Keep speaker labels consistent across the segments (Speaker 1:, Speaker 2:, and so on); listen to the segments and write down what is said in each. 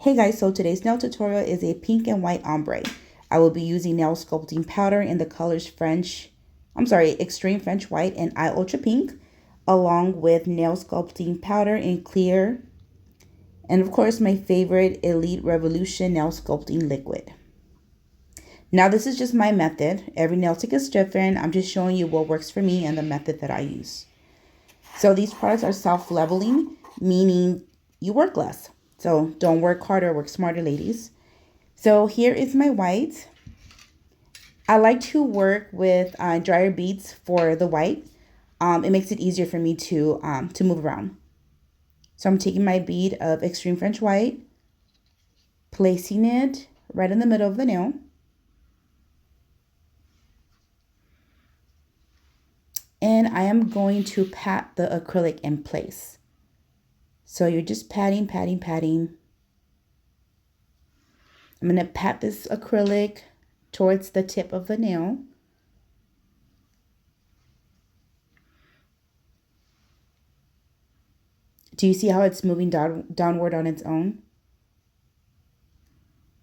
Speaker 1: Hey guys, so today's nail tutorial is a pink and white ombre. I will be using nail sculpting powder in the colors Extreme French White and iUltra Pink, along with nail sculpting powder in clear, and of course my favorite Elite Revolution nail sculpting liquid. Now this is just my method. Every nail tech is different. I'm just showing you what works for me and the method that I use. So these products are self-leveling, meaning you work less. So don't work harder, work smarter, ladies. So here is my white. I like to work with drier beads for the white. It makes it easier for me to move around. So I'm taking my bead of Extreme French White, placing it right in the middle of the nail. And I am going to pat the acrylic in place. So you're just patting, patting, patting. I'm going to pat this acrylic towards the tip of the nail. Do you see how it's moving downward on its own?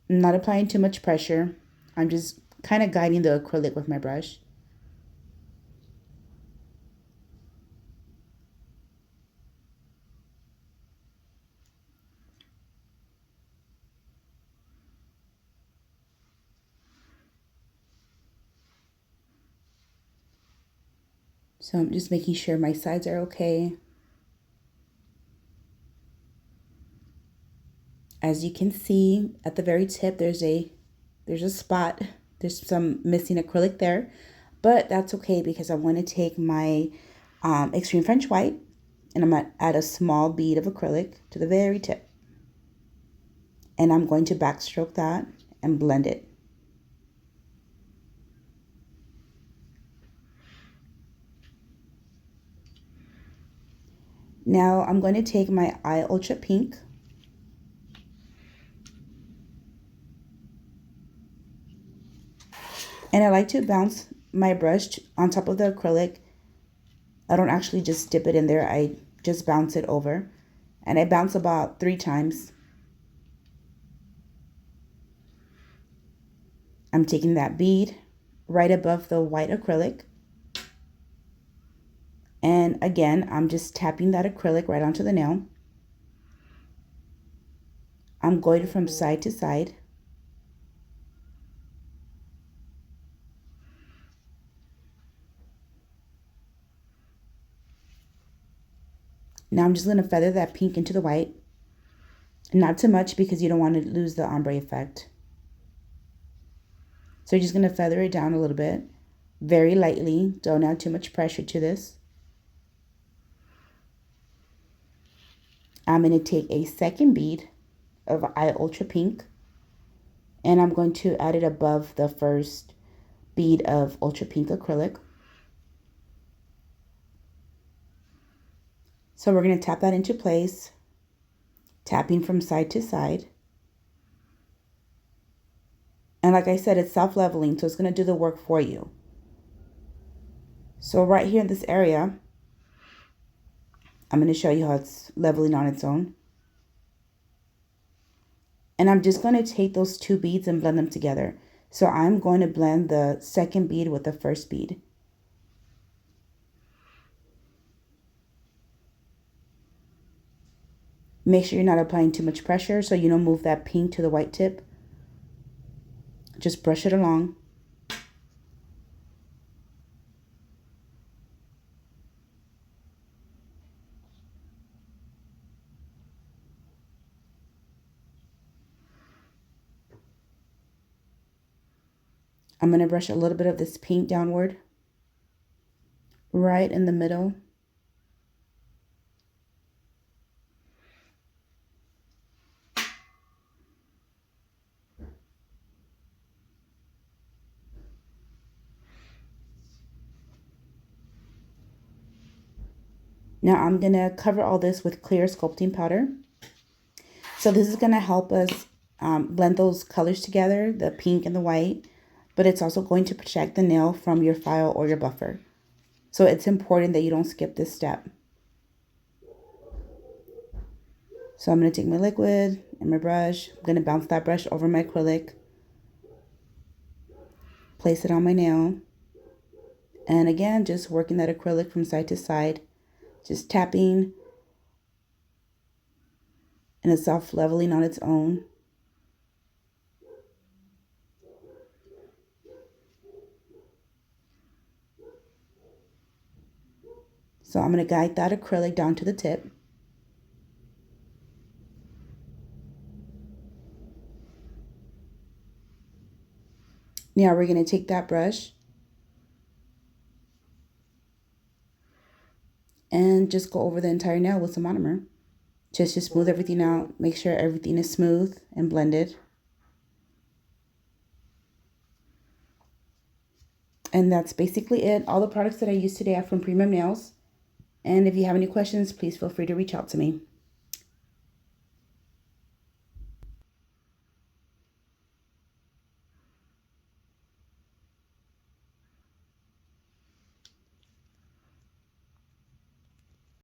Speaker 1: I'm not applying too much pressure. I'm just kind of guiding the acrylic with my brush. So I'm just making sure my sides are okay. As you can see at the very tip, there's a spot. There's some missing acrylic there, but that's okay because I want to take my Extreme French White and I'm going to add a small bead of acrylic to the very tip. And I'm going to backstroke that and blend it. Now I'm going to take my iUltra Pink and I like to bounce my brush on top of the acrylic. I don't actually just dip it in there, I just bounce it over. And I bounce about 3 times. I'm taking that bead right above the white acrylic. And again, I'm just tapping that acrylic right onto the nail. I'm going from side to side. Now I'm just going to feather that pink into the white. Not too much because you don't want to lose the ombre effect. So you're just going to feather it down a little bit. Very lightly. Don't add too much pressure to this. I'm going to take a second bead of iUltra Pink. And I'm going to add it above the first bead of Ultra Pink acrylic. So we're going to tap that into place, tapping from side to side. And like I said, it's self-leveling, so it's going to do the work for you. So right here in this area, I'm going to show you how it's leveling on its own. And I'm just going to take those 2 beads and blend them together. So I'm going to blend the second bead with the first bead. Make sure you're not applying too much pressure so you don't move that pink to the white tip. Just brush it along. I'm going to brush a little bit of this pink downward, right in the middle. Now I'm going to cover all this with clear sculpting powder. So this is going to help us blend those colors together, the pink and the white, but it's also going to protect the nail from your file or your buffer. So it's important that you don't skip this step. So I'm going to take my liquid and my brush. I'm going to bounce that brush over my acrylic. Place it on my nail. And again, just working that acrylic from side to side. Just tapping. And it's self-leveling on its own. So I'm going to guide that acrylic down to the tip. Now we're going to take that brush and just go over the entire nail with some monomer. Just to smooth everything out. Make sure everything is smooth and blended. And that's basically it. All the products that I used today are from Premium Nails. And if you have any questions, please feel free to reach out to me.